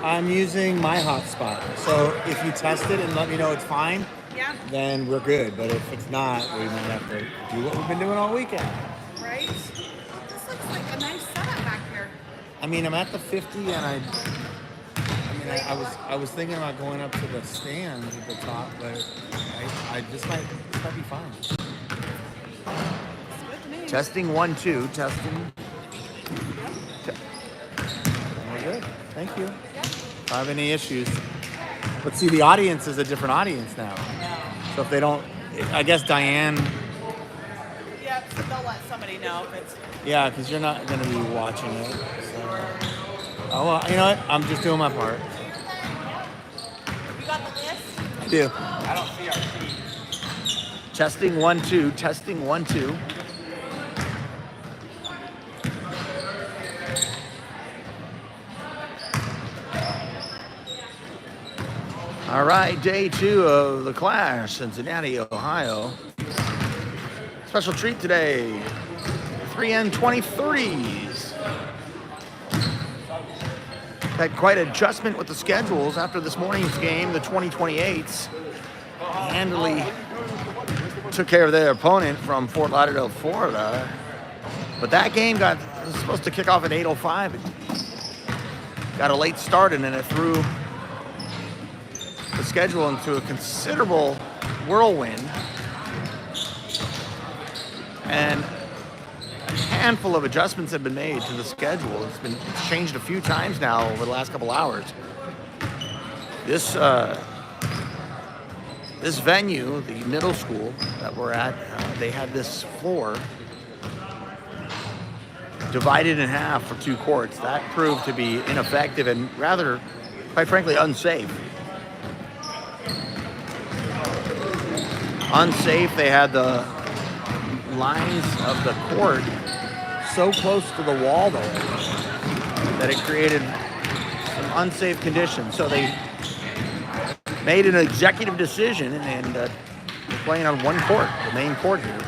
I'm using my hotspot. So if you test it and let me know it's fine, then we're good. But if it's not, we might have to do what we've been doing all weekend. Right? This looks like a nice setup back here. I mean, I'm at the 50, and I was thinking about going up to the stands at the top, but this might be fine. Testing 1, 2. Testing. We're good. Thank you. If I have any issues. But see, the audience is a different audience now. So if they don't, I guess Diane. Yeah, so they'll let somebody know if it's. Yeah, because you're not going to be watching it. So. Oh, well, you know what? I'm just doing my part. You got the list? I do. I don't see our sheet. Testing 1, 2. Testing 1, 2. All right, day 2 of the Clash, Cincinnati, Ohio. Special treat today, 3N23s. Had quite an adjustment with the schedules after this morning's game. The 2028s handily took care of their opponent from Fort Lauderdale, Florida. But that game was supposed to kick off at 8:05. It got a late start, and then it threw the schedule into a considerable whirlwind, and a handful of adjustments have been made to the schedule. It's changed a few times now over the last couple hours. This venue, the middle school that we're at, they had this floor divided in half for 2 courts. That proved to be ineffective and rather, quite frankly, unsafe. They had the lines of the court so close to the wall there that it created some unsafe conditions. So they made an executive decision and they're playing on one court, the main court here.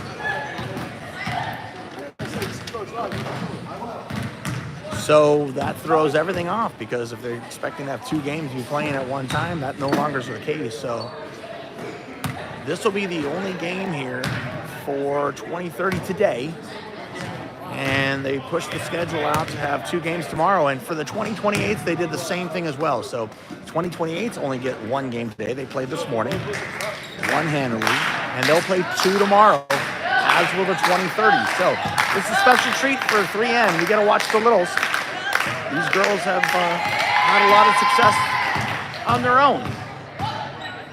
So that throws everything off, because if they're expecting to have 2 games to be playing at one time, that no longer is the case. So this will be the only game here for 2030 today. And they pushed the schedule out to have 2 games tomorrow. And for the 2028s, they did the same thing as well. So 2028s only get 1 game today. They played this morning, 1 handily, and they'll play 2 tomorrow, as will the 2030s. So this is a special treat for 3N. You got to watch the littles. These girls have had a lot of success on their own.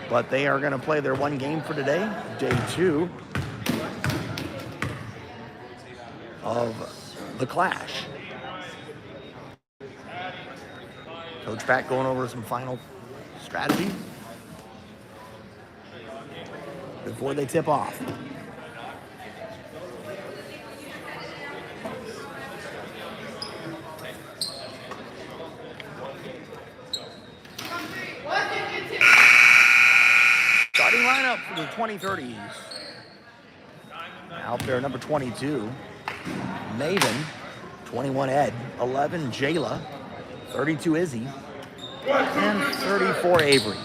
But they are going to play their 1 game for today, day 2 of the Clash. Coach Pat going over some final strategy before they tip off. Starting lineup for the 2030s. Out there, number 22, Maven, 21 Ed, 11 Jayla, 32 Izzy, and 34 Avery.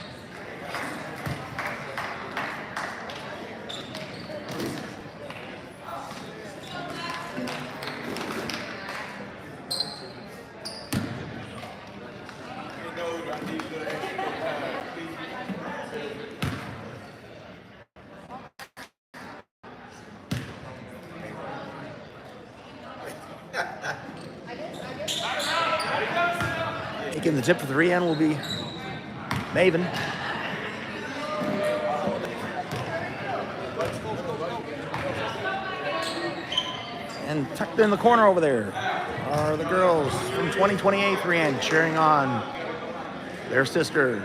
Taking the tip for 3N will be Maven. And tucked in the corner over there are the girls from 2028 3N cheering on their sisters.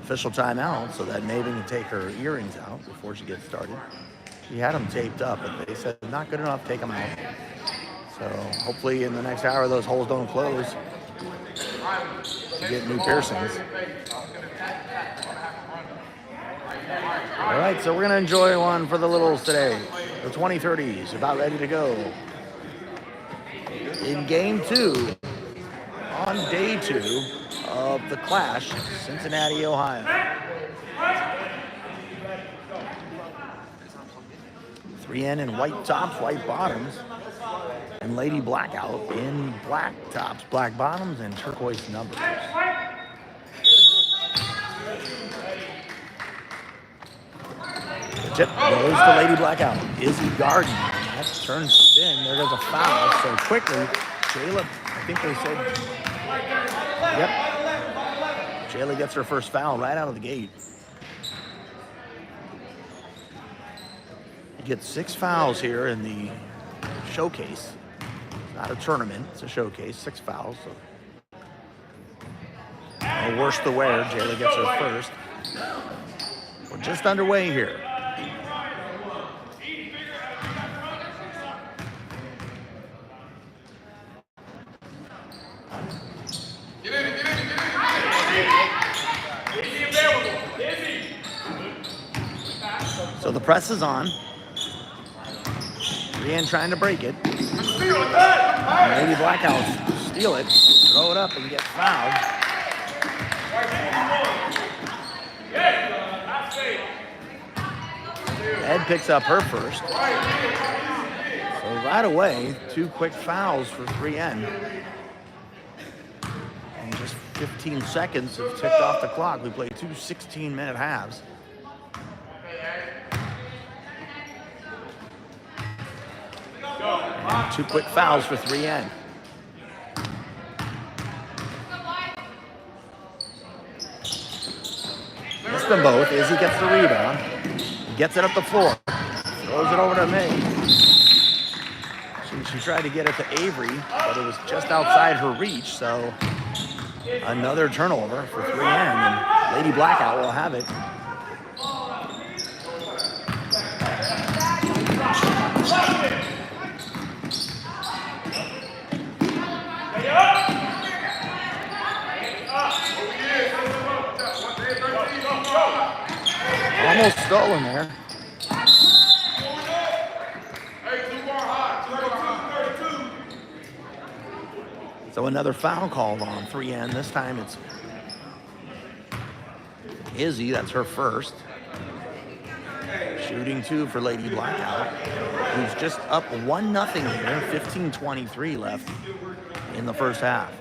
Official timeout so that Maven can take her earrings out before she gets started. She had them taped up, but they said not good enough, take them out. So hopefully in the next hour those holes don't close to get new piercings. All right, so we're gonna enjoy one for the littles today. The 2030s about ready to go. In game 2, on day 2 of the Clash, Cincinnati, Ohio. 3N in white tops, white bottoms. And Lady Blackout in black tops, black bottoms, and turquoise numbers. The tip goes to Lady Blackout. Izzy Garden. That turns spin. There goes a foul. So quickly, Jayla, I think they said, yep. Jayla gets her first foul right out of the gate. You get 6 fouls here in the showcase. Not a tournament, it's a showcase, 6 fouls. So. No worse the wear, Jayla gets her first. We're just underway here. So the press is on. 3N trying to break it. Lady Blackout steal it, throw it up, and get fouled. Ed picks up her first. So right away, 2 quick fouls for 3N. And just 15 seconds have ticked off the clock. We played 2 16-minute halves. And 2 quick fouls for 3N. Missed them both. Izzy gets the rebound. Gets it up the floor. Throws it over to May. She tried to get it to Avery, but it was just outside her reach, so another turnover for 3N, and Lady Blackout will have it. Almost stolen there. So another foul called on 3N. This time it's Izzy, that's her first. Shooting 2 for Lady Blackout, who's just up 1-0 here, 15:23 left in the first half.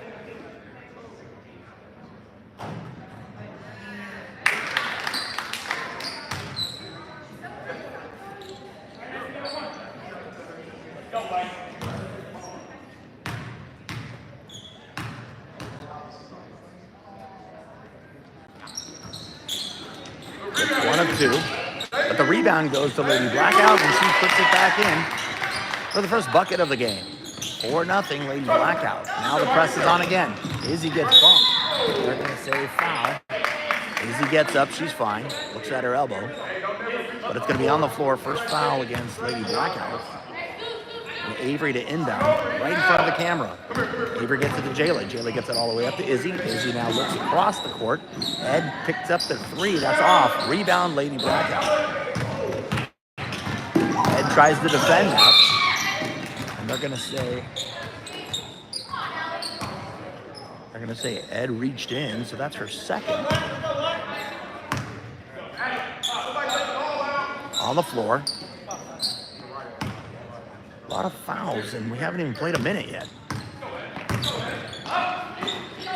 It's 1 of 2, but the rebound goes to Lady Blackout, and she puts it back in for the first bucket of the game. 4-0 Lady Blackout. Now the press is on again. Izzy gets bumped. They're going to say foul. Izzy gets up, she's fine. Looks at her elbow. But it's going to be on the floor. First foul against Lady Blackout. And Avery to inbound, right in front of the camera. Avery gets it to Jayla. Jayla gets it all the way up to Izzy. Izzy now looks across the court. Ed picks up the 3. That's off. Rebound, Lady Blackout. Ed tries to defend that. And they're going to say Ed reached in, so that's her second. on the floor. A lot of fouls, and we haven't even played a minute yet.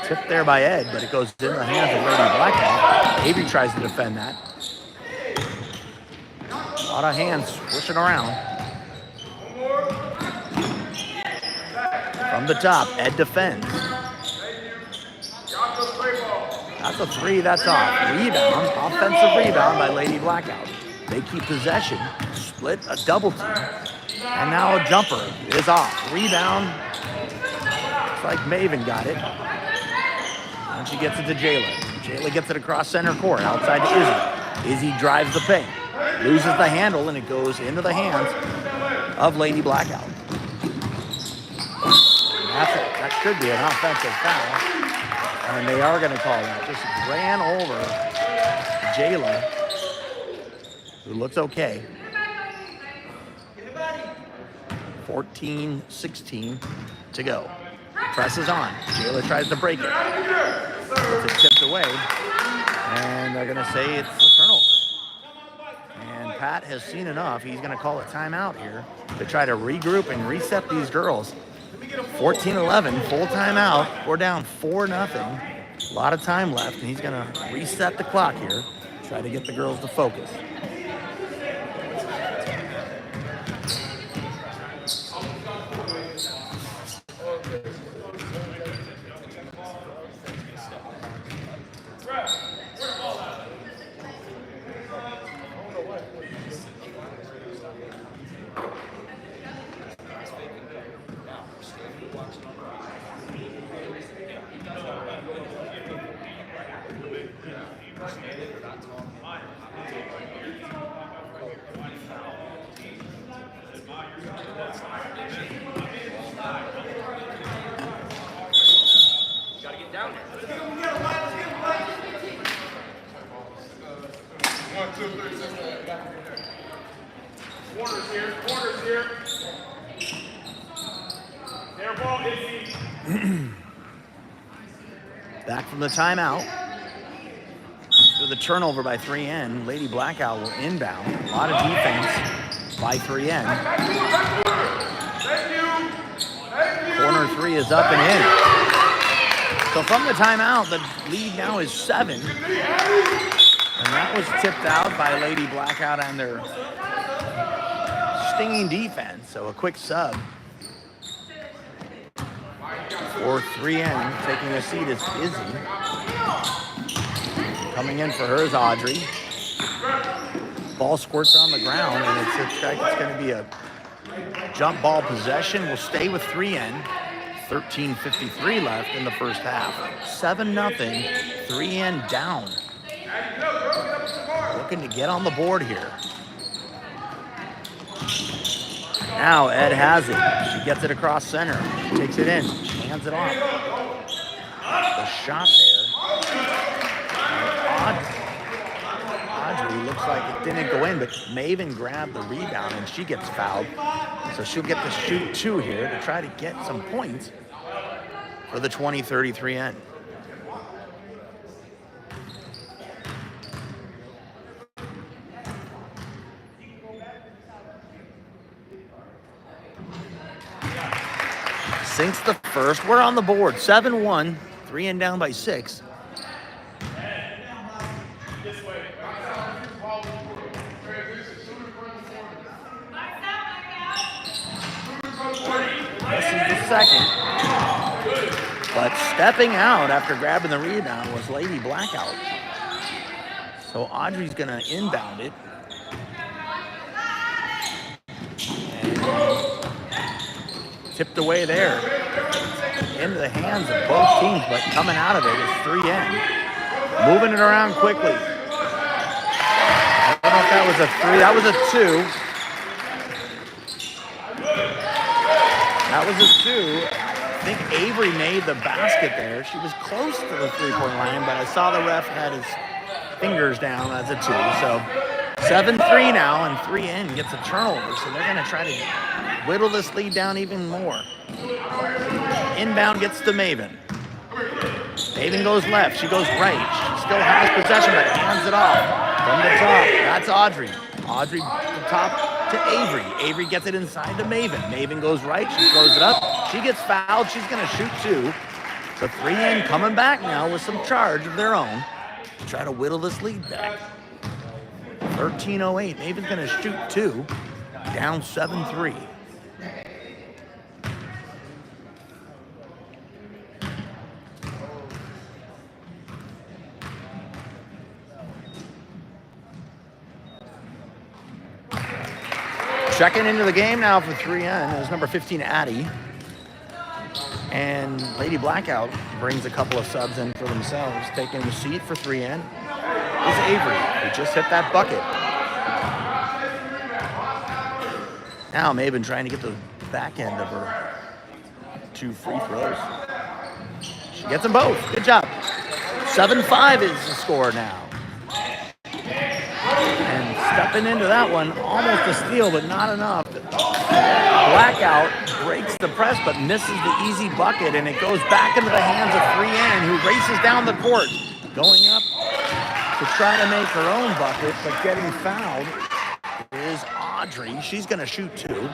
Tipped there by Ed, but it goes in the hands of Lady Blackout. Avery tries to defend that. A lot of hands swishing around. From the top, Ed defends. That's a three, that's off. Rebound, offensive rebound by Lady Blackout. They keep possession, split a double team, and now a jumper is off. Rebound, looks like Maven got it. And she gets it to Jayla. Jayla gets it across center court, outside to Izzy. Izzy drives the paint, loses the handle, and it goes into the hands of Lady Blackout. That could be an offensive foul, and they are going to call that. Just ran over Jayla, who looks okay. 14-16 to go. Presses on. Jayla tries to break it. It's tipped away, and they're going to say it's a turnover. And Pat has seen enough. He's going to call a timeout here to try to regroup and reset these girls. 14-11, full timeout. We're down 4-0. A lot of time left, and he's going to reset the clock here, try to get the girls to focus. Back from the timeout. With a turnover by 3N, Lady Blackout will inbound. A lot of defense by 3N. Corner three is up and in. So from the timeout, the lead now is 7. And that was tipped out by Lady Blackout on their stinging defense. So a quick sub. For 3N, taking a seat is Izzy. Coming in for her is Audrey. Ball squirts on the ground, and it's going to be a jump ball possession. We'll stay with 3N. 13:53 left in the first half. 7-0, 3N down. Looking to get on the board here. Now Ed has it. She gets it across center. Takes it in. She hands it off. The shot there. Audrey looks like it didn't go in, but Maven grabbed the rebound and she gets fouled. So she'll get to shoot 2 here to try to get some points for the 20-33 end. Sinks the first. We're on the board. 7-1. 3N down by 6. This is the second. But stepping out after grabbing the rebound was Lady Blackout. So Audrey's going to inbound it. Tipped away there into the hands of both teams, but coming out of it is 3N. Moving it around quickly. I don't know if that was a 3. That was a 2. That was a 2. I think Avery made the basket there. She was close to the three-point line, but I saw the ref had his fingers down. That's a 2. So 7-3 now, and 3N gets a turnover. So they're going to try to whittle this lead down even more. Inbound gets to Maven. Maven goes left. She goes right. She still has possession, but hands it off. From the top, that's Audrey. Audrey the top to Avery. Avery gets it inside to Maven. Maven goes right. She throws it up. She gets fouled. She's going to shoot two. The 3N coming back now with some charge of their own to try to whittle this lead back. 13:08. Maven's going to shoot two. Down 7-3. Checking into the game now for 3N is number 15, Addie. And Lady Blackout brings a couple of subs in for themselves. Taking the seat for 3N is Avery, who just hit that bucket. Now Maven trying to get the back end of her two free throws. She gets them both. Good job. 7-5 is the score now. And stepping into that one, almost a steal, but not enough. Blackout breaks the press, but misses the easy bucket, and it goes back into the hands of 3N, who races down the court, going up to try to make her own bucket, but getting fouled is Audrey. She's going to shoot two.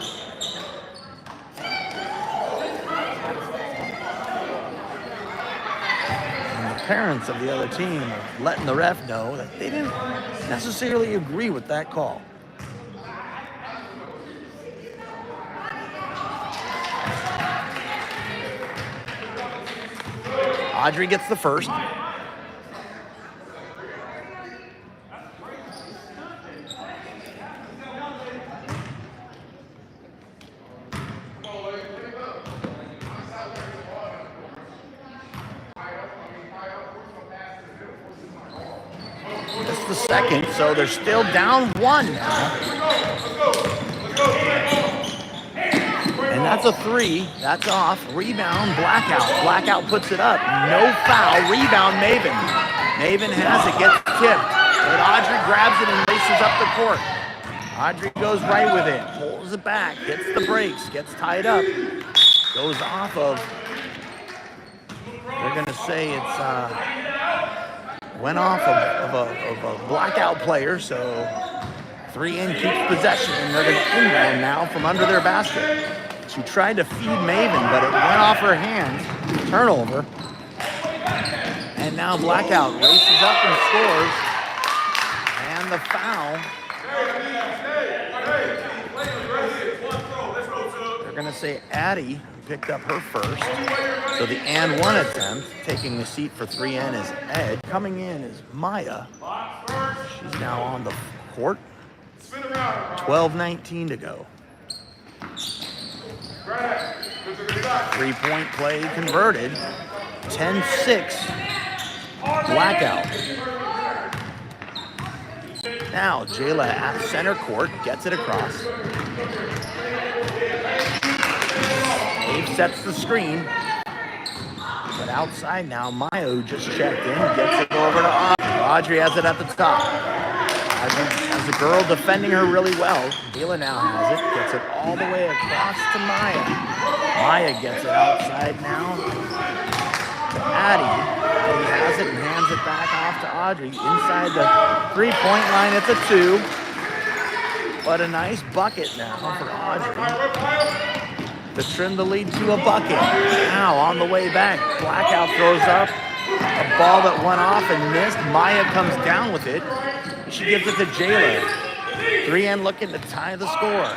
And the parents of the other team are letting the ref know that they didn't necessarily agree with that call. Audrey gets the first. That's the second, so they're still down one now. And that's a three. That's off. Rebound, Blackout. Blackout puts it up. No foul. Rebound, Maven. Maven has it, gets tipped. But Audrey grabs it and races up the court. Audrey goes right with it. Pulls it back. Gets the brakes. Gets tied up. Goes off of, they're going to say it's, went off of a Blackout player. So 3N keeps possession. And they're going to inbound now from under their basket. She tried to feed Maven, but it went off her hands. Turnover. And now Blackout races up and scores. And the foul. They're going to say Addie picked up her first. So the and one attempt, taking the seat for 3N is Ed. Coming in is Maya. She's now on the court. 12:19 to go. 3-point play converted. 10-6. Blackout. Now Jayla at center court gets it across. Dave sets the screen. But outside now, Maya, who just checked in, gets it over to Audrey. Audrey has it at the top. As a girl defending her really well. Jayla now has it, gets it all the way across to Maya. Maya gets it outside now to Addie. Addie has it and hands it back off to Audrey. Inside the three-point line, it's a two. But a nice bucket now for Audrey to trim the lead to a bucket. Now on the way back, Blackout throws up a ball that went off and missed. Maya comes down with it. She gives it to Jayla. 3N looking to tie the score.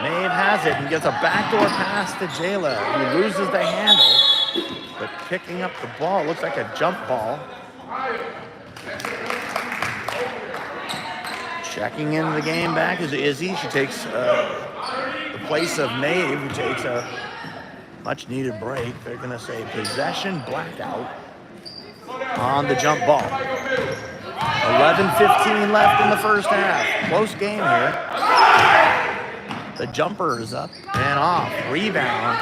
Maeve has it and gets a backdoor pass to Jayla, who loses the handle, but picking up the ball. Looks like a jump ball. Checking in the game back is Izzy. She takes the place of Maeve, who takes a much-needed break. They're going to say possession, Blackout on the jump ball. 11:15 left in the first half. Close game here. The jumper is up and off. Rebound.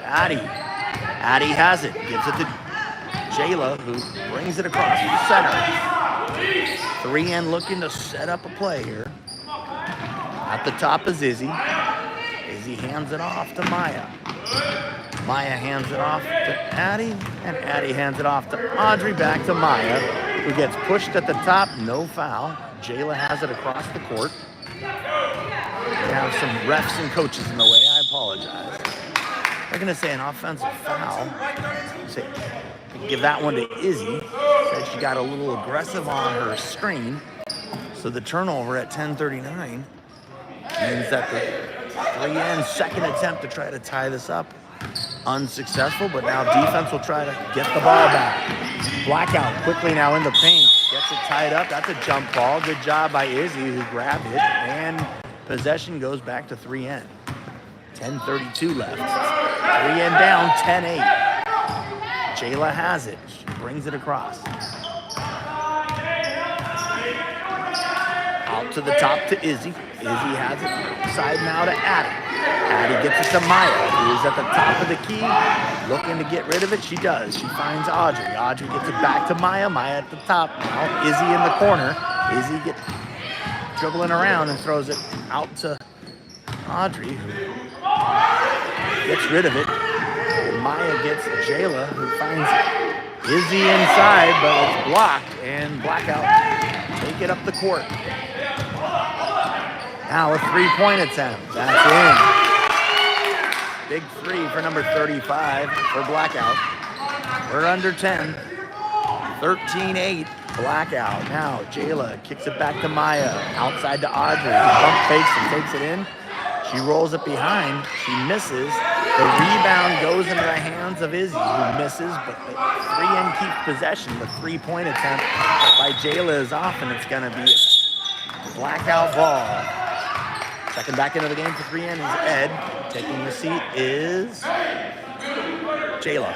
Addie. Addie has it. Gives it to Jayla, who brings it across the center. 3N looking to set up a play here. At the top is Izzy. Izzy hands it off to Maya. Maya hands it off to Addie, and Addie hands it off to Audrey, back to Maya, who gets pushed at the top, no foul. Jayla has it across the court. We have some refs and coaches in the way. I apologize. They're going to say an offensive foul. Say, give that one to Izzy. Said she got a little aggressive on her screen. So the turnover at 10:39 means that the 3N second attempt to try to tie this up, unsuccessful, but now defense will try to get the ball back. Blackout quickly now in the paint. Gets it tied up. That's a jump ball. Good job by Izzy who grabbed it. And possession goes back to 3N. 10:32 left. 3N down, 10-8. Jayla has it. She brings it across. Out to the top to Izzy. Izzy has it. Side now to Addie. Addie gets it to Maya, who is at the top of the key. Looking to get rid of it. She does. She finds Audrey. Audrey gets it back to Maya. Maya at the top now. Izzy in the corner. Izzy gets dribbling around and throws it out to Audrey. Gets rid of it. And Maya gets Jayla, who finds Izzy inside, but it's blocked. And Blackout take it up the court. Now a three-point attempt. That's in. Big three for number 35 for Blackout. We're under 10. 13-8. Blackout. Now Jayla kicks it back to Maya. Outside to Audrey. Pump fakes and takes it in. She rolls it behind. She misses. The rebound goes into the hands of Izzy, who misses, but the 3N keeps possession. The three-point attempt by Jayla is off, and it's going to be a Blackout ball. Second back into the game for 3N is Ed. Taking the seat is Jayla.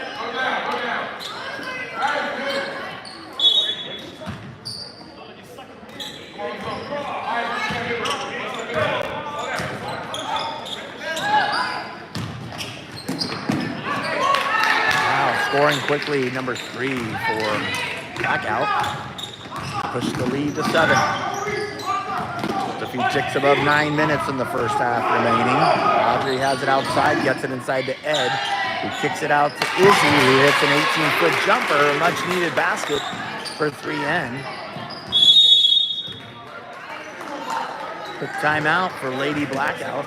Scoring quickly, number 3 for Blackout. Push the lead to 7. Just a few ticks above 9 minutes in the first half remaining. Audrey has it outside, gets it inside to Ed, who kicks it out to Izzy, who hits an 18-foot jumper, a much-needed basket for 3N. Quick timeout for Lady Blackout.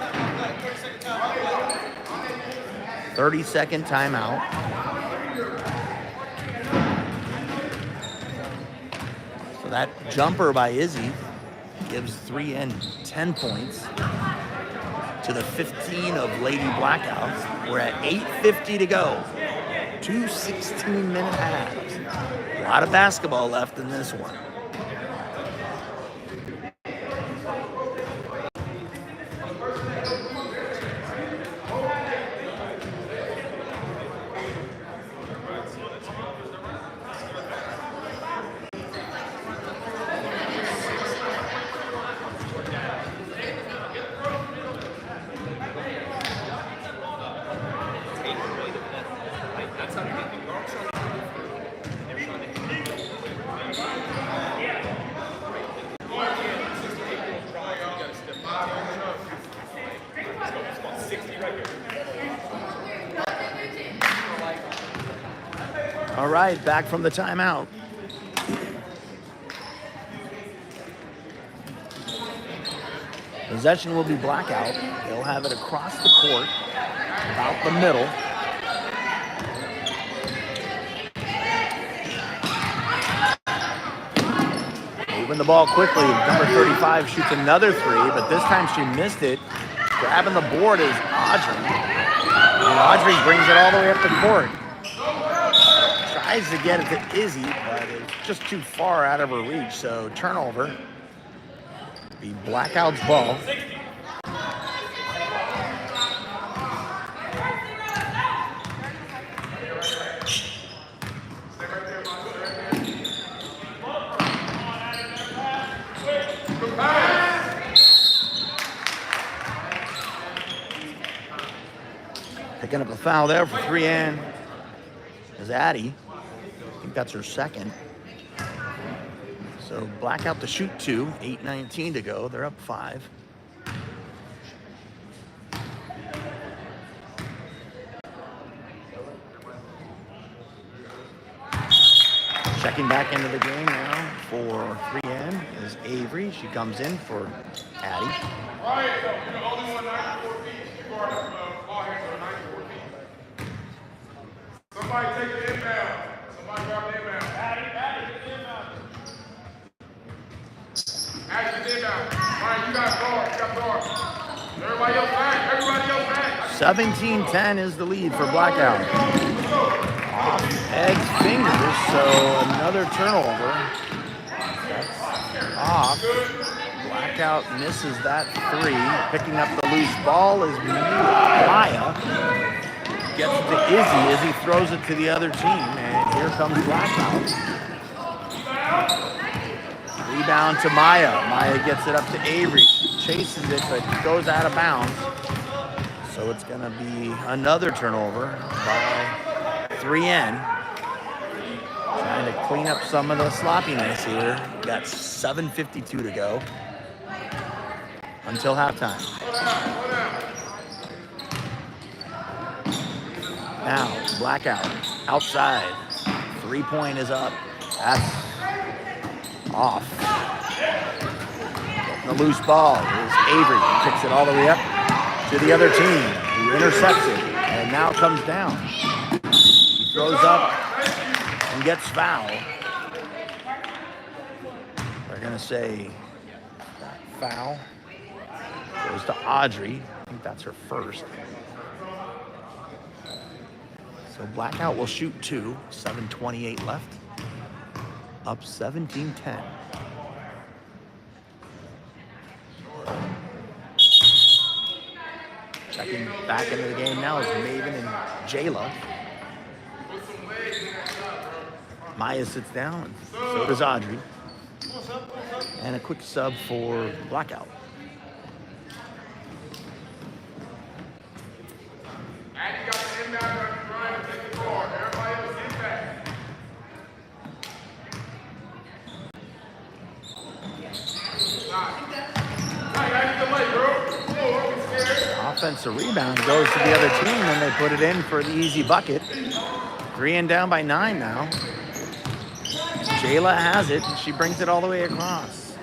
30-second timeout. That jumper by Izzy gives 3N 10 points to the 15 of Lady Blackout. We're at 8:50 to go. 2 16-minute halves. A lot of basketball left in this one. All right, back from the timeout. Possession will be Blackout. They'll have it across the court, about the middle. Moving the ball quickly. Number 35 shoots another three, but this time she missed it. Grabbing the board is Audrey. And Audrey brings it all the way up the court. Tries to get it to Izzy, but it's just too far out of her reach. So turnover. The Blackout's ball. Picking up a foul there for 3N is Addie. I think that's her second. So Blackout to shoot 2, 8:19 to go. They're up 5. Checking back into the game now for 3N is Avery. She comes in for Addie. Right, you're the only one 94 feet. You guard ball handler 94 feet. Somebody take the inbound. Somebody grab the inbound. Addie, get the inbound. Addie, get the inbound. Ryan, you got guard. Everybody else back. 17-10 is the lead for Blackout. Off Ed's fingers, so another turnover. That's off. Blackout misses that three. Picking up the loose ball is Maya. Gets it to Izzy. Izzy throws it to the other team, and here comes Blackout. Rebound to Maya. Maya gets it up to Avery. Chases it, but goes out of bounds. So it's going to be another turnover by 3N. Trying to clean up some of the sloppiness here. Got 7:52 to go until halftime. Now, Blackout outside. 3-point is up. That's off. The loose ball is Avery. Kicks it all the way up to the other team, who intercepts it, and now comes down. He throws up and gets fouled. They're going to say that foul goes to Audrey. I think that's her first. So Blackout will shoot two. 7:28 left. Up 17-10. Checking back into the game now is Maven and Jayla. Maya sits down, and so does Audrey. And a quick sub for Blackout. Addie got the inbound on Ryan to take the guard. Everybody else get back. Offensive rebound goes to the other team, and they put it in for the easy bucket. 3 and down by 9 now. Jayla has it, and she brings it all the way across.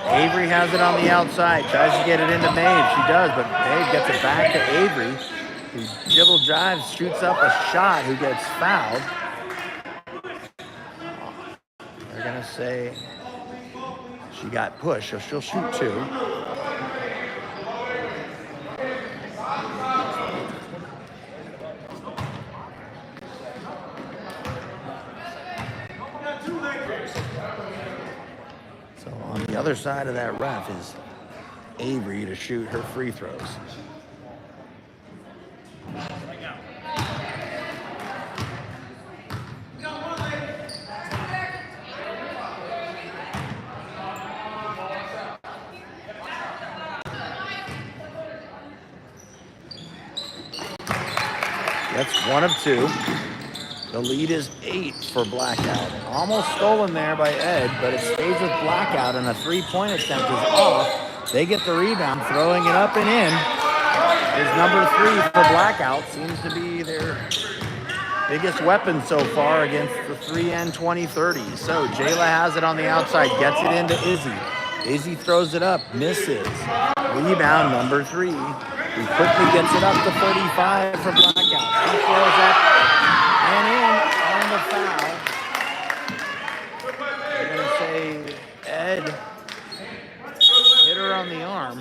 Avery has it on the outside, tries to get it into Maeve. She does, but Maeve gets it back to Avery, who dribble drives, shoots up a shot, who gets fouled. They're going to say she got pushed, so she'll shoot two. So on the other side of that ref is Avery to shoot her free throws. That's 1 of 2. The lead is 8 for Blackout. Almost stolen there by Ed, but it stays with Blackout, and a 3-point attempt is off. They get the rebound, throwing it up and in. Is number 3 for Blackout. Seems to be their biggest weapon so far against the 3N 2030. So Jayla has it on the outside, gets it into Izzy. Izzy throws it up, misses. Rebound number 3. He quickly gets it up to 35 for Blackout. He throws up and in on the foul. They're going to say Ed hit her on the arm.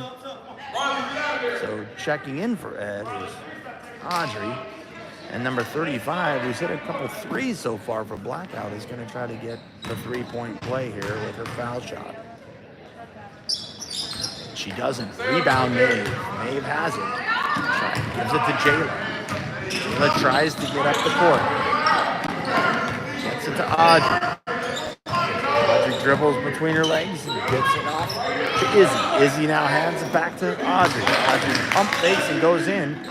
So checking in for Ed is Audrey. And number 35, who's hit a couple threes so far for Blackout, is going to try to get the 3-point play here with her foul shot. She doesn't. Rebound Maeve. Maeve has it. Gives it to Jayla. Jayla tries to get up the court. Gets it to Audrey. Audrey dribbles between her legs and gets it off to Izzy. Izzy now hands it back to Audrey. Audrey pump fakes and goes in.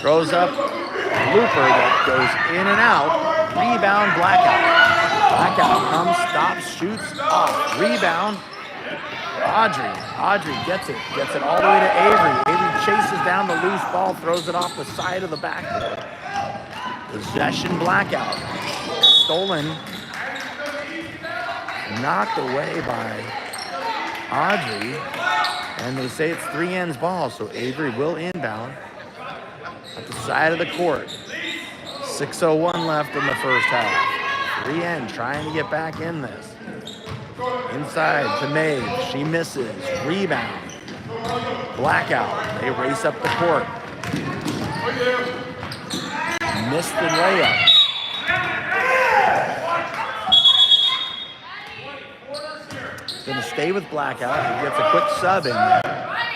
Throws up a looper that goes in and out. Rebound Blackout. Blackout comes, stops, shoots, off. Rebound. Audrey gets it all the way to Avery. Avery chases down the loose ball, throws it off the side of the backboard. Possession Blackout. Stolen. knocked away by Audrey. And they say it's 3N's ball, so Avery will inbound at the side of the court. 6:01 left in the first half. 3N trying to get back in this. Inside to Maeve. She misses. Rebound. Blackout. They race up the court. Missed the layup. Going to stay with Blackout. He gets a quick sub in there.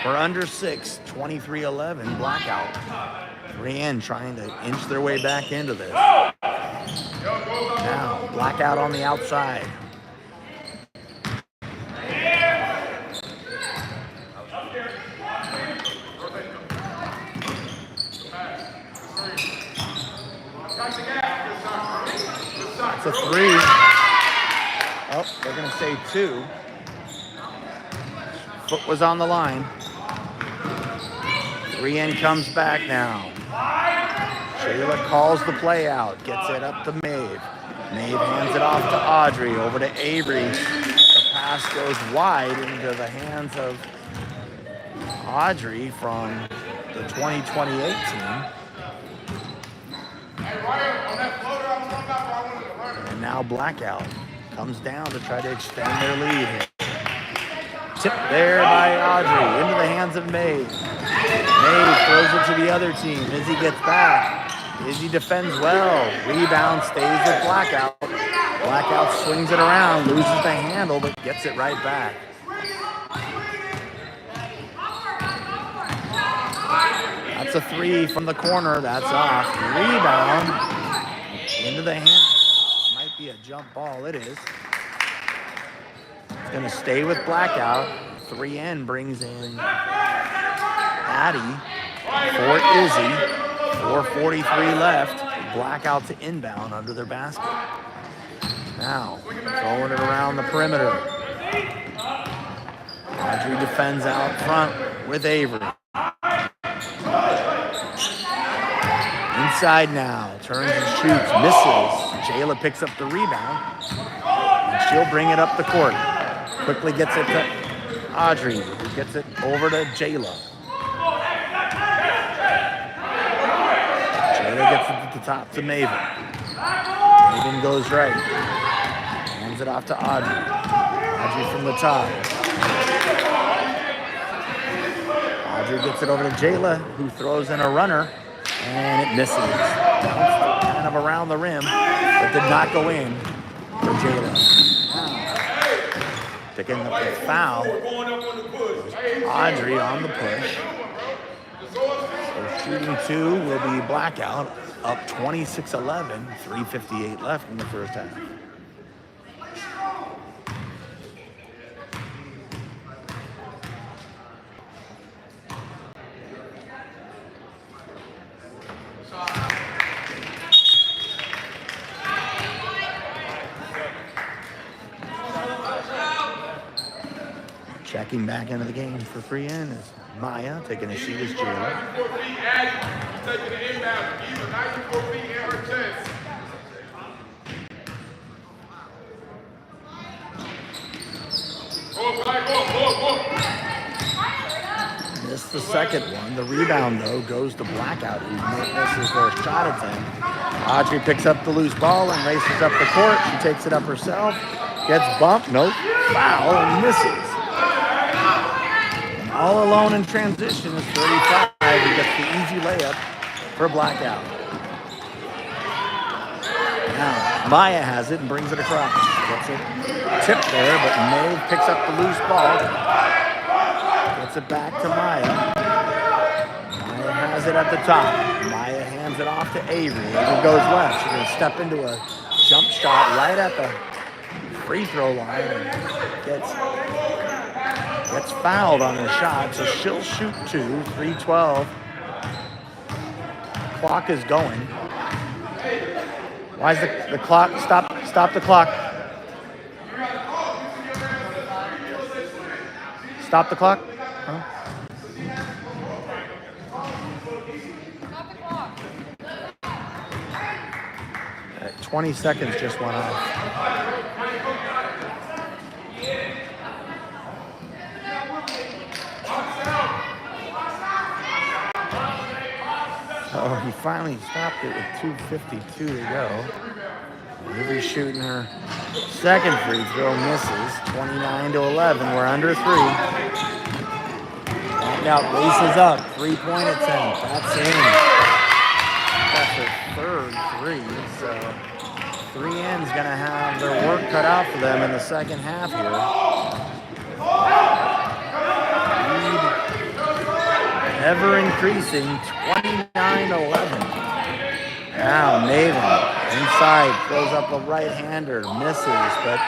We're under 6, 23-11. Blackout. 3N trying to inch their way back into this. Now, Blackout on the outside. It's a 3. Oh, they're going to say 2. Foot was on the line. 3N comes back now. Shayla calls the play out, gets it up to Maeve. Maeve hands it off to Audrey, over to Avery. The pass goes wide into the hands of Audrey from the 2028 team. And now Blackout comes down to try to extend their lead here. Tip there by Audrey into the hands of Maeve. Maeve throws it to the other team. Izzy gets back. Izzy defends well. Rebound stays with Blackout. Blackout swings it around, loses the handle, but gets it right back. That's a 3 from the corner. That's off. Rebound into the hand. Might be a jump ball. It is. It's going to stay with Blackout. 3N brings in Addie for Izzy. 4:43 left. Blackout to inbound under their basket. Now, throwing it around the perimeter. Audrey defends out front with Avery. Inside now, turns and shoots, misses. Jayla picks up the rebound, and she'll bring it up the court. Quickly gets it to Audrey, who gets it over to Jayla. Jayla gets it to the top to Maven. Maven goes right. Hands it off to Audrey. Audrey from the top. Audrey gets it over to Jayla, who throws in a runner, and it misses. Bounced kind of around the rim, but did not go in for Jayla. Picking up the foul. Audrey on the push. So shooting 2 will be Blackout, up 26-11, 3:58 left in the first half. Checking back into the game for 3N is Maya, taking a seat as Jayla. Taking the inbound, either 94 feet in her chest. Go. Missed the second one. The rebound, though, goes to Blackout, who misses their shot attempt. Audrey picks up the loose ball and races up the court. She takes it up herself, gets bumped, nope, foul, and misses. All alone in transition is 35. He gets the easy layup for Blackout. Now, Maya has it and brings it across. Gets it tipped there, but Maeve picks up the loose ball. Gets it back to Maya. Maya has it at the top. Maya hands it off to Avery. Avery goes left. She's going to step into a jump shot right at the free throw line and gets fouled on her shot, so she'll shoot 2, 3:12. Clock is going. Why is the clock? Stop the clock. Stop the clock? Huh? All right, 20 seconds just went off. finally stopped it with 2:52 to go. Avery shooting her second free throw, misses. 29-11. We're under 3. Blackout races up. 3-point attempt. That's in. That's her third 3. So 3N's going to have their work cut out for them in the second half here. Lead ever increasing. 29-11. Now Maven inside, throws up a right-hander, misses, but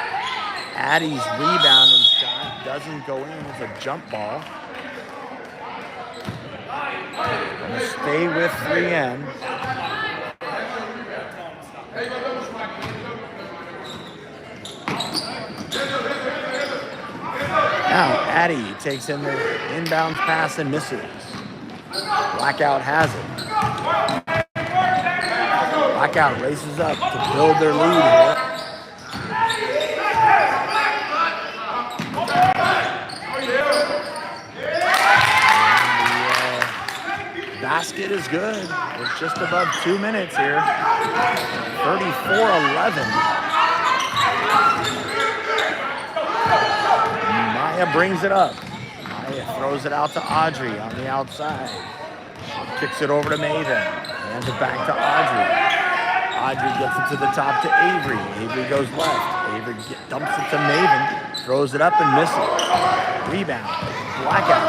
Addie's rebounding shot doesn't go in. It's a jump ball. Gonna stay with 3N. Now Addie takes in the inbound pass and misses. Blackout has it. Blackout races up to build their lead here. The basket is good. It's just above 2 minutes here. 34-11. Maya brings it up. Maya throws it out to Audrey on the outside. Kicks it over to Maven. Hands it back to Audrey. Audrey gets it to the top to Avery. Avery goes left. Avery dumps it to Maven. Throws it up and misses. Rebound. Blackout.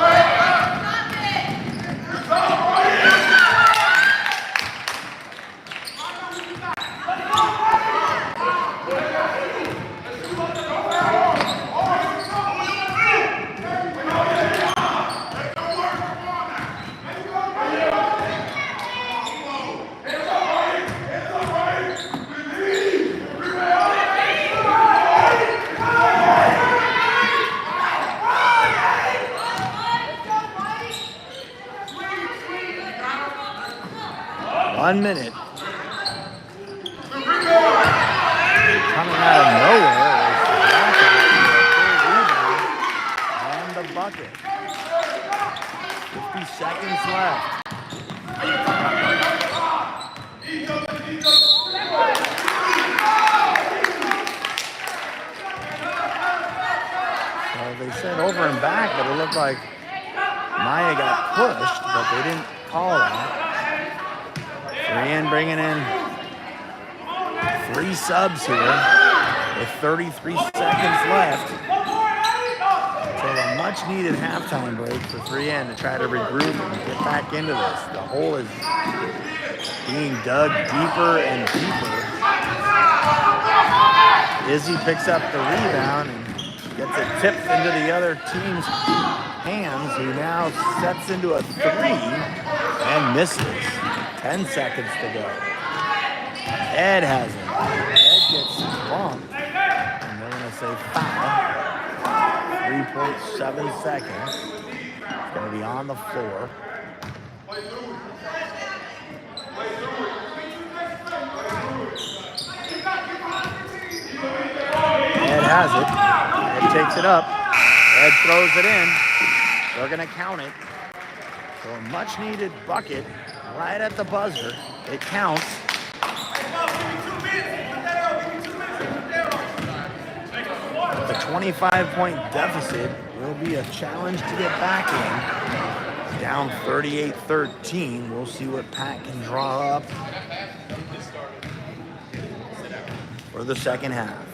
1 minute. Coming out of nowhere is the bucket. 50 seconds left. So they said over and back, but it looked like Maya got pushed, but they didn't call that. 3N bringing in 3 subs here with 33 seconds left. So a much needed halftime break for 3N to try to regroup and get back into this. The hole is being dug deeper and deeper. Izzy picks up the rebound and gets it tipped into the other team's hands, who now sets into a 3 and misses. 10 seconds to go. Ed has it. Ed gets bumped. And they're going to say foul. 3.7 seconds. It's going to be on the floor. Ed has it. Ed takes it up. Ed throws it in. They're going to count it. So a much needed bucket. Right at the buzzer. It counts. The 25-point deficit will be a challenge to get back in. Down 38-13. We'll see what Pat can draw up for the second half.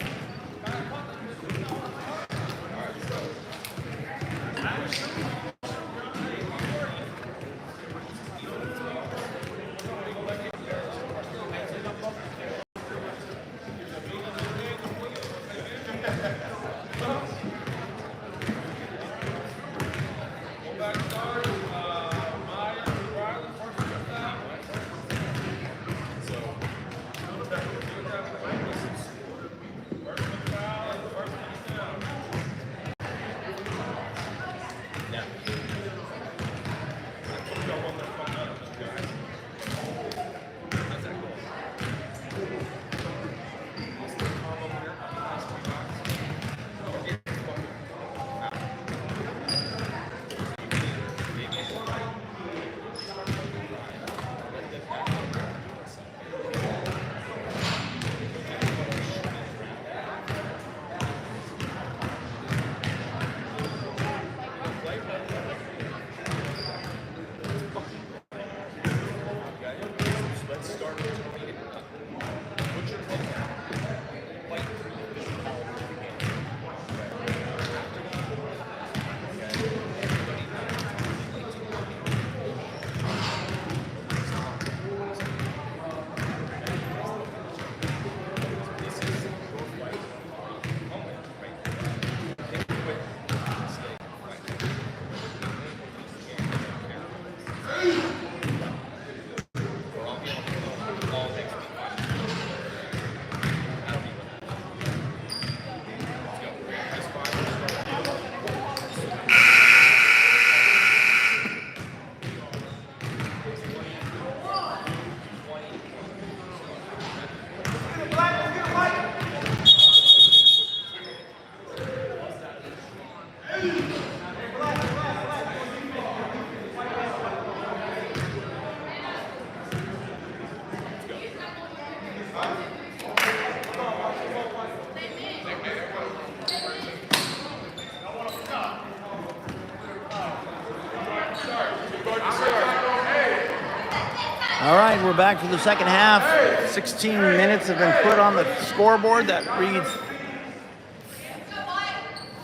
All right, we're back for the second half. 16 minutes have been put on the scoreboard. That reads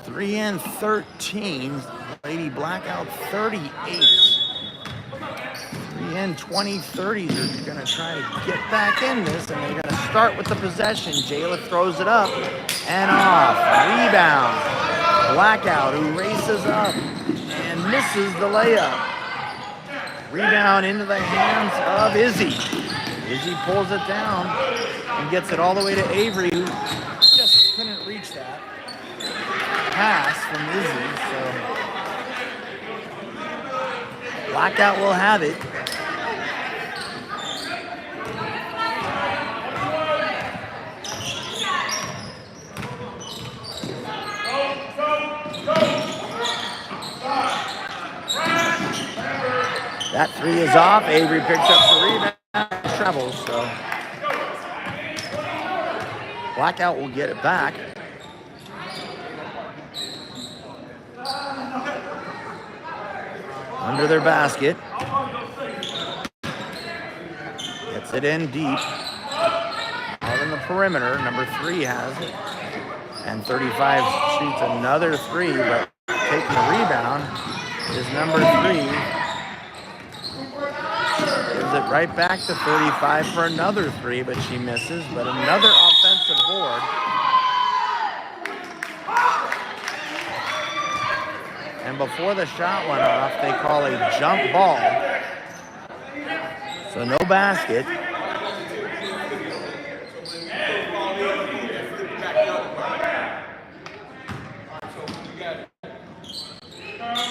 3-13. Lady Blackout 38. 3-20, 30. They're going to try to get back in this, and they're going to start with the possession. Jayla throws it up and off. Rebound. Blackout, who races up and misses the layup. Rebound into the hands of Izzy. Izzy pulls it down and gets it all the way to Avery, who just couldn't reach that pass from Izzy. So Blackout will have it. That three is off. Avery picks up the rebound, travels. So Blackout will get it back. Under their basket. Gets it in deep. Out in the perimeter. Number 3 has it. And 35 shoots another 3, but taking the rebound is number 3. Gives it right back to 35 for another 3, but she misses. But another offensive board. And before the shot went off, they call a jump ball. So no basket.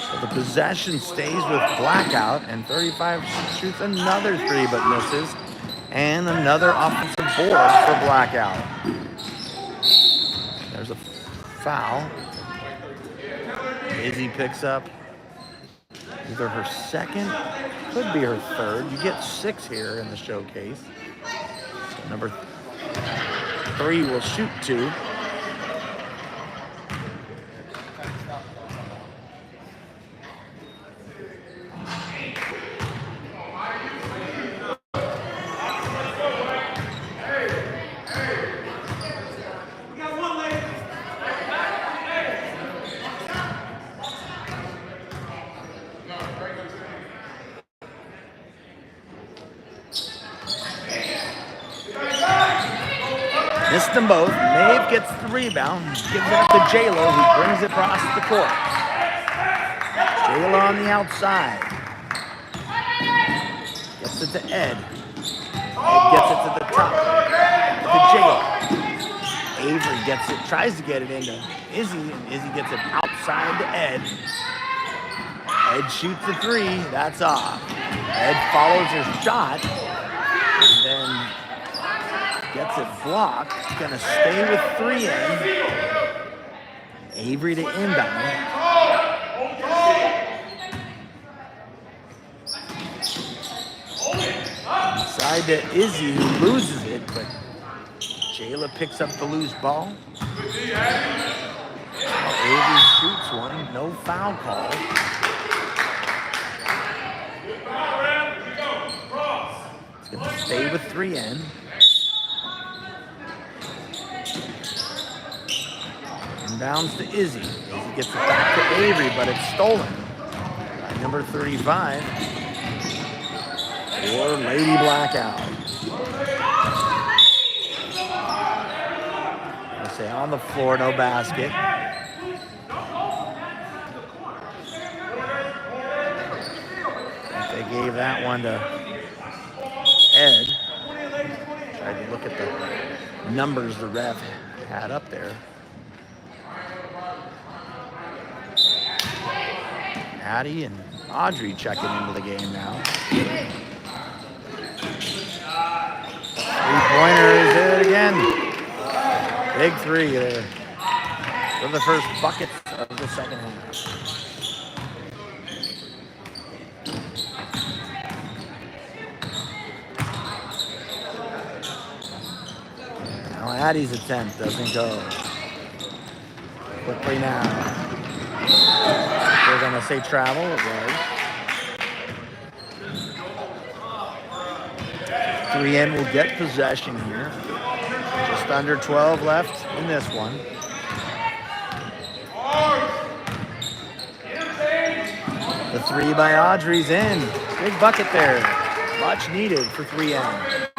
So the possession stays with Blackout, and 35 shoots another 3 but misses. And another offensive board for Blackout. There's a foul. Izzy picks up either her second, could be her third. You get 6 here in the showcase. So number 3 will shoot 2. Missed them both. Maeve gets the rebound, gives it up to Jayla, who brings it across the court. Jayla on the outside. Gets it to Ed. Ed gets it to the top. To Jayla. Avery gets it, tries to get it into Izzy, and Izzy gets it outside to Ed. Ed shoots the 3. That's off. Ed follows her shot, and then gets it blocked. Gonna stay with 3 in. Avery to inbound. Inside to Izzy, who loses it, but Jayla picks up the loose ball. Avery shoots one. No foul call. It's gonna stay with 3 in. Inbounds to Izzy. Izzy gets it back to Avery, but it's stolen by number 35 for Lady Blackout. I say on the floor, no basket. I think they gave that one to Ed. Tried to look at the numbers the ref had up there. Addie and Audrey checking into the game now. 3-pointer is it again. Big 3 there. For the first buckets of the second half. Now Addie's attempt doesn't go. Quickly now. We're going to say travel, it was. 3N will get possession here. Just under 12 left in this one. The three by Audrey's in. Big bucket there. Much needed for 3N.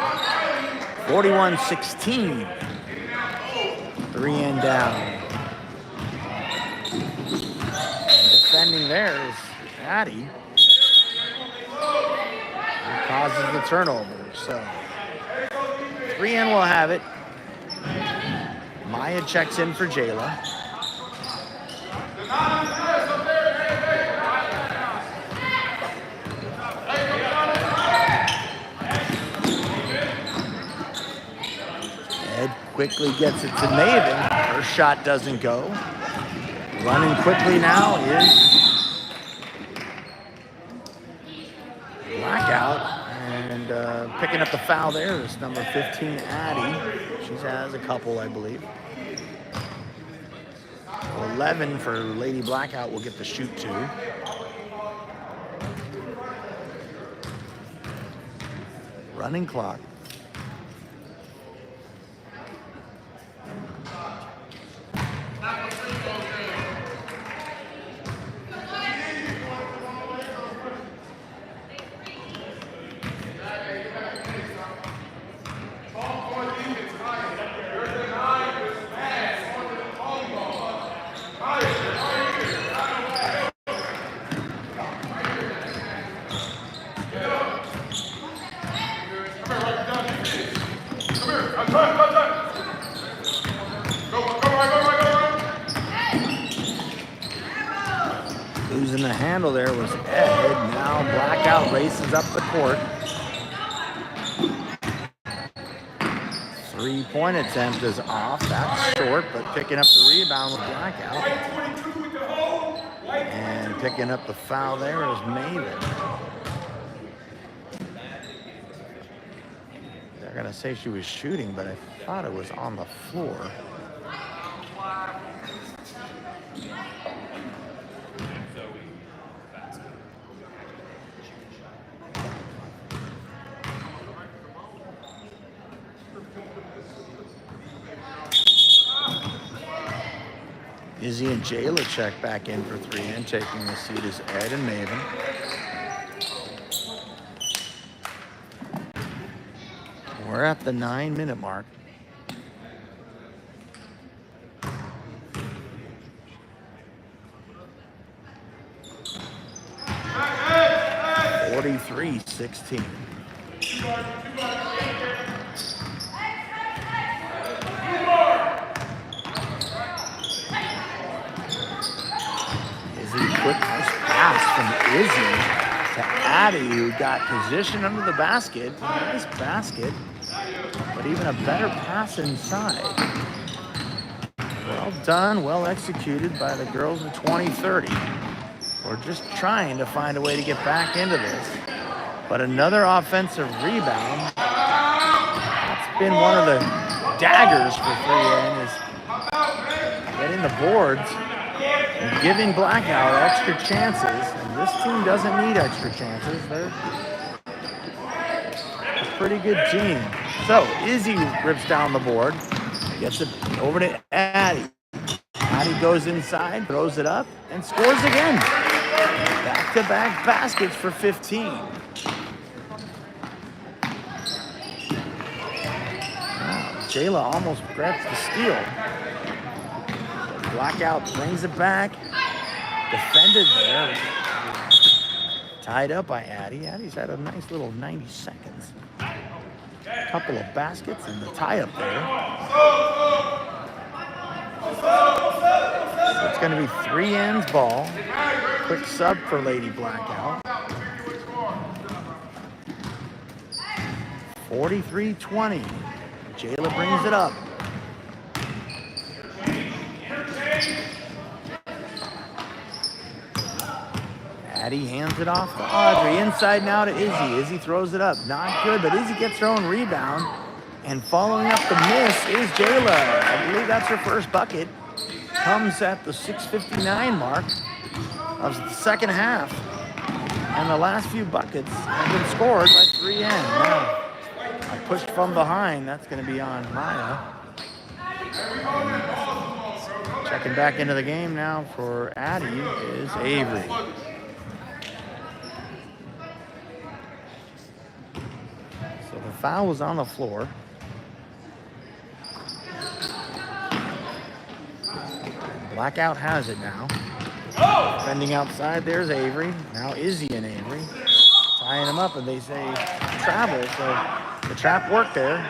41-16. 3N down. And defending there is Addie. Who causes the turnover. So 3N will have it. Maya checks in for Jayla. Ed quickly gets it to Maven. Her shot doesn't go. Running quickly now is Blackout. And picking up the foul there is number 15, Addie. She has a couple, I believe. 11 for Lady Blackout will get the shoot to. Running clock. Losing the handle there was Ed. Now Blackout races up the court. 3-point attempt is off. That's short, but picking up the rebound with Blackout. And picking up the foul there is Maven. They're going to say she was shooting, but I thought it was on the floor. Izzy and Jayla check back in for 3N, taking the seat is Ed and Maven. We're at the 9-minute mark. (43-16). Quick nice pass from Izzy to Addie, who got position under the basket. Nice basket, but even a better pass inside. Well done, well executed by the girls of 2030. We're just trying to find a way to get back into this. But another offensive rebound. That's been one of the daggers for 3N, is getting the boards and giving Blackout extra chances. And this team doesn't need extra chances. They're a pretty good team. So Izzy rips down the board, gets it over to Addie. Addie goes inside, throws it up, and scores again. Back-to-back baskets for 15. Wow, Jayla almost grabs the steal. Blackout brings it back. Defended there. Tied up by Addie. Addie's had a nice little 90 seconds. A couple of baskets and the tie-up there. So it's going to be 3N's ball. Quick sub for Lady Blackout. 43-20. Jayla brings it up. Addie hands it off to Audrey. Inside now to Izzy. Izzy throws it up. Not good, but Izzy gets her own rebound. And following up the miss is Jayla. I believe that's her first bucket. Comes at the 6:59 mark of the second half. And the last few buckets have been scored by 3N. Now, Pushed from behind. That's going to be on Maya. Checking back into the game now for Addie is Avery. So the foul was on the floor. Blackout has it now. Defending outside, there's Avery. Now Izzy and Avery. Tying them up, and they say travel, so the trap worked there.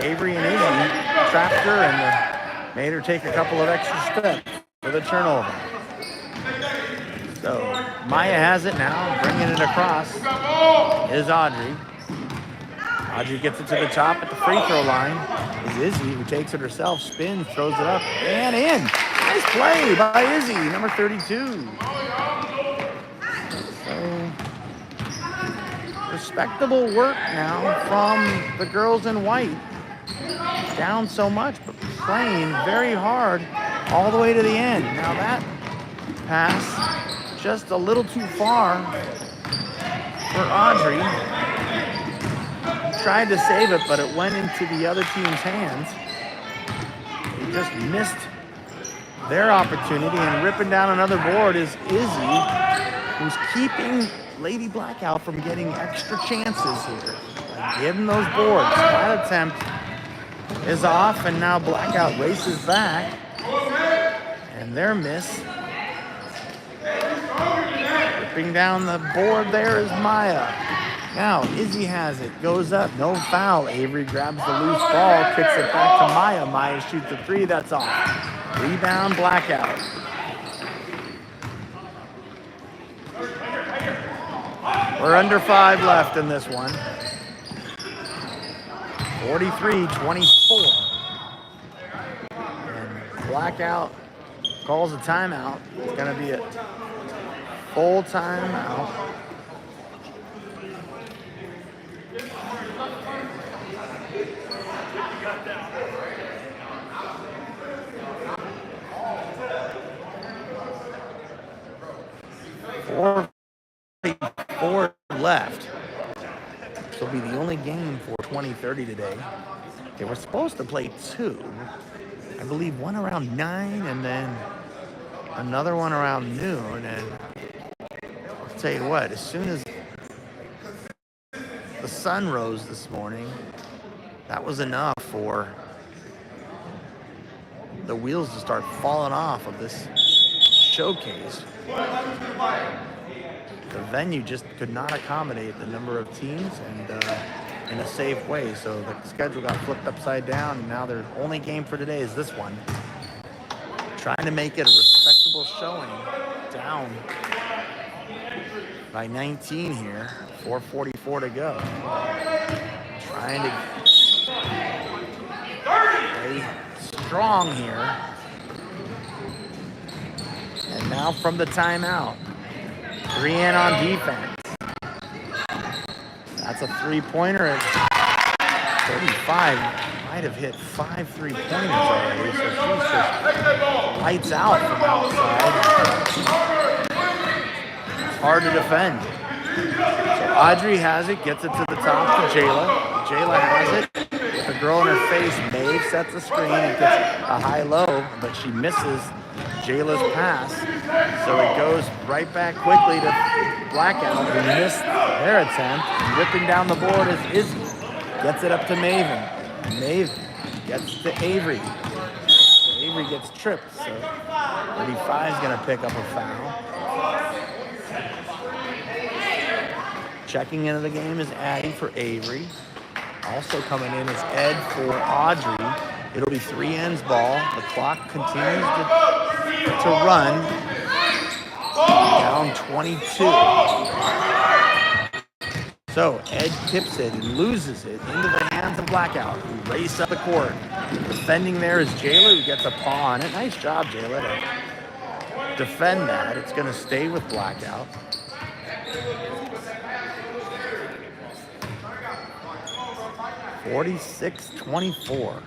Avery and Izzy trapped her and made her take a couple of extra steps for the turnover. So Maya has it now, bringing it across is Audrey. Audrey gets it to the top at the free throw line. Is Izzy, who takes it herself, spins, throws it up, and in. Nice play by Izzy, number 32. So respectable work now from the girls in white. Down so much, but playing very hard all the way to the end. Now that pass just a little too far for Audrey. Tried to save it, but it went into the other team's hands. They just missed their opportunity, and ripping down another board is Izzy, who's keeping Lady Blackout from getting extra chances here. Give them those boards. That attempt is off, and now Blackout races back, and their miss. Ripping down the board there is Maya. Now Izzy has it, goes up, no foul. Avery grabs the loose ball, kicks it back to Maya. Maya shoots a three, that's off. Rebound, Blackout. We're under 5 left in this one. 43-24. And Blackout calls a timeout. It's going to be a full timeout. Four left. This will be the only game for 2030 today. They were supposed to play 2. I believe one around 9 and then another one around noon. And I'll tell you what, as soon as the sun rose this morning, that was enough for the wheels to start falling off of this showcase. The venue just could not accommodate the number of teams and in a safe way. So the schedule got flipped upside down, and now their only game for today is this one. Trying to make it a respectable showing, down by 19 here, 4:44 to go. Trying to play strong here. And now from the timeout. 3 in on defense. That's a three-pointer at 35. Might have hit 5 3-pointers already, so she's just lights out from outside. It's hard to defend. So Audrey has it, gets it to the top to Jayla. Jayla has it. With a girl in her face, Maeve sets the screen and gets a high-low, but she misses Jayla's pass. So it goes right back quickly to Blackout, who missed their attempt. And ripping down the board is Izzy. Gets it up to Maven. Maven gets to Avery. Avery gets tripped, so 35 is going to pick up a foul. Checking into the game is Addie for Avery. Also coming in is Ed for Audrey. It'll be 3 ends ball. The clock continues to run. Down 22. So Ed tips it and loses it into the hands of Blackout, who race up the court. Defending there is Jayla, who gets a paw on it. Nice job, Jayla, to defend that. It's going to stay with Blackout. (46-24).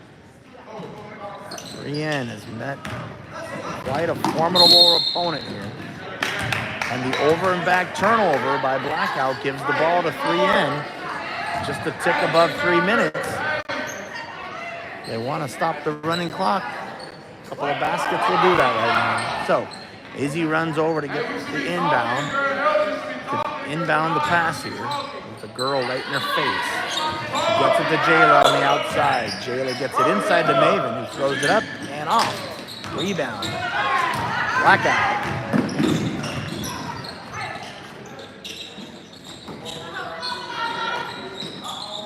3N has met quite a formidable opponent here. And the over and back turnover by Blackout gives the ball to 3N. just a tick above 3 minutes. They want to stop the running clock. A couple of baskets will do that right now. So Izzy runs over to get the inbound. To inbound the pass here. With a girl right in her face. She gets it to Jayla on the outside. Jayla gets it inside to Maven, who throws it up and off. Rebound. Blackout.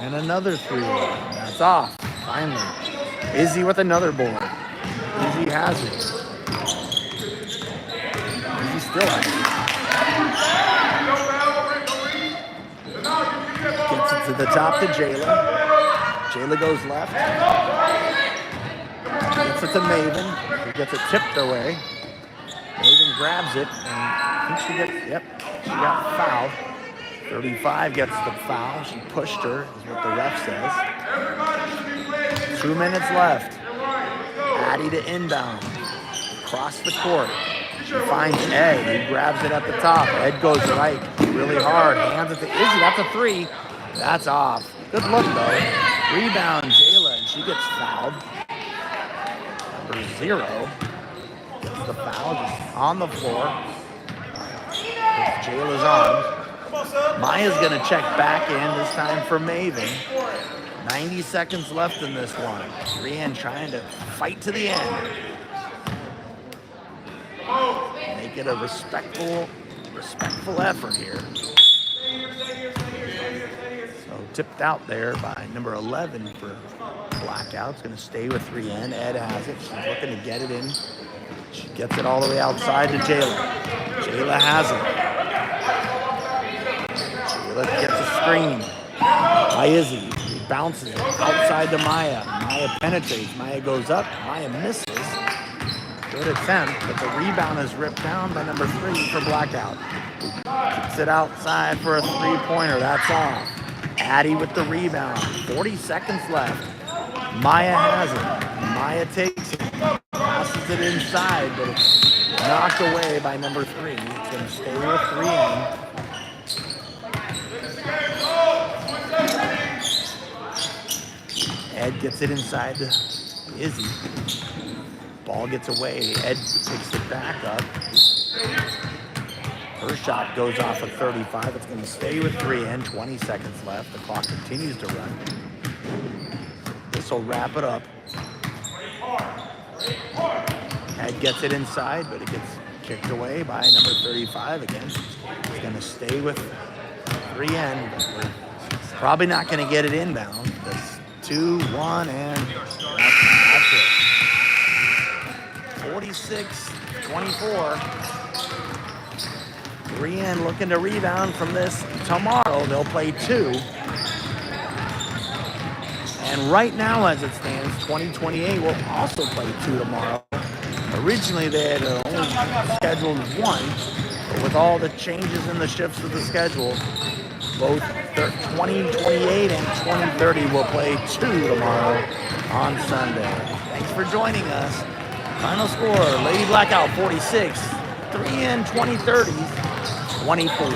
And another three. That's off. Finally. Izzy with another board. Izzy has it. Izzy still has it. Gets it to the top to Jayla. Jayla goes left. Gets it to Maven. She gets it tipped away. Maven grabs it, and I think she got fouled. 35 gets the foul. She pushed her, is what the ref says. 2 minutes left. Addie to inbound. Across the court. She finds Ed. He grabs it at the top. Ed goes right really hard. Hands it to Izzy. That's a three. That's off. Good look, though. Rebound, Jayla, and she gets fouled. Number 0 gets the foul just on the floor. Jayla's on. Maya's going to check back in this time for Maven. 90 seconds left in this one. Brienne trying to fight to the end. Make it a respectful effort here. So tipped out there by number 11 for Blackout. It's going to stay with 3N. Ed has it. She's looking to get it in. She gets it all the way outside to Jayla. Jayla has it. Jayla gets a screen by Izzy. He bounces it outside to Maya. Maya penetrates. Maya goes up. Maya misses. Good attempt, but the rebound is ripped down by number 3 for Blackout. Keeps it outside for a three-pointer. That's off. Addie with the rebound. 40 seconds left. Maya has it. Maya takes it. Passes it inside, but it's knocked away by number 3. It's going to stay with 3N. Ed gets it inside to Izzy. Ball gets away. Ed takes it back up. Her shot goes off at 35. It's going to stay with 3N. 20 seconds left. The clock continues to run. This will wrap it up. Ed gets it inside, but it gets kicked away by number 35 again. It's going to stay with 3N. But we're probably not going to get it inbound. That's 2-1, and that's it. 46-24. 3N looking to rebound from this tomorrow. They'll play 2. And right now, as it stands, 2028 will also play 2 tomorrow. Originally, they had only scheduled 1, but with all the changes in the shifts of the schedule, both 2028 and 2030 will play 2 tomorrow on Sunday. Thanks for joining us. Final score, Lady Blackout 46, 3N 2030, 24.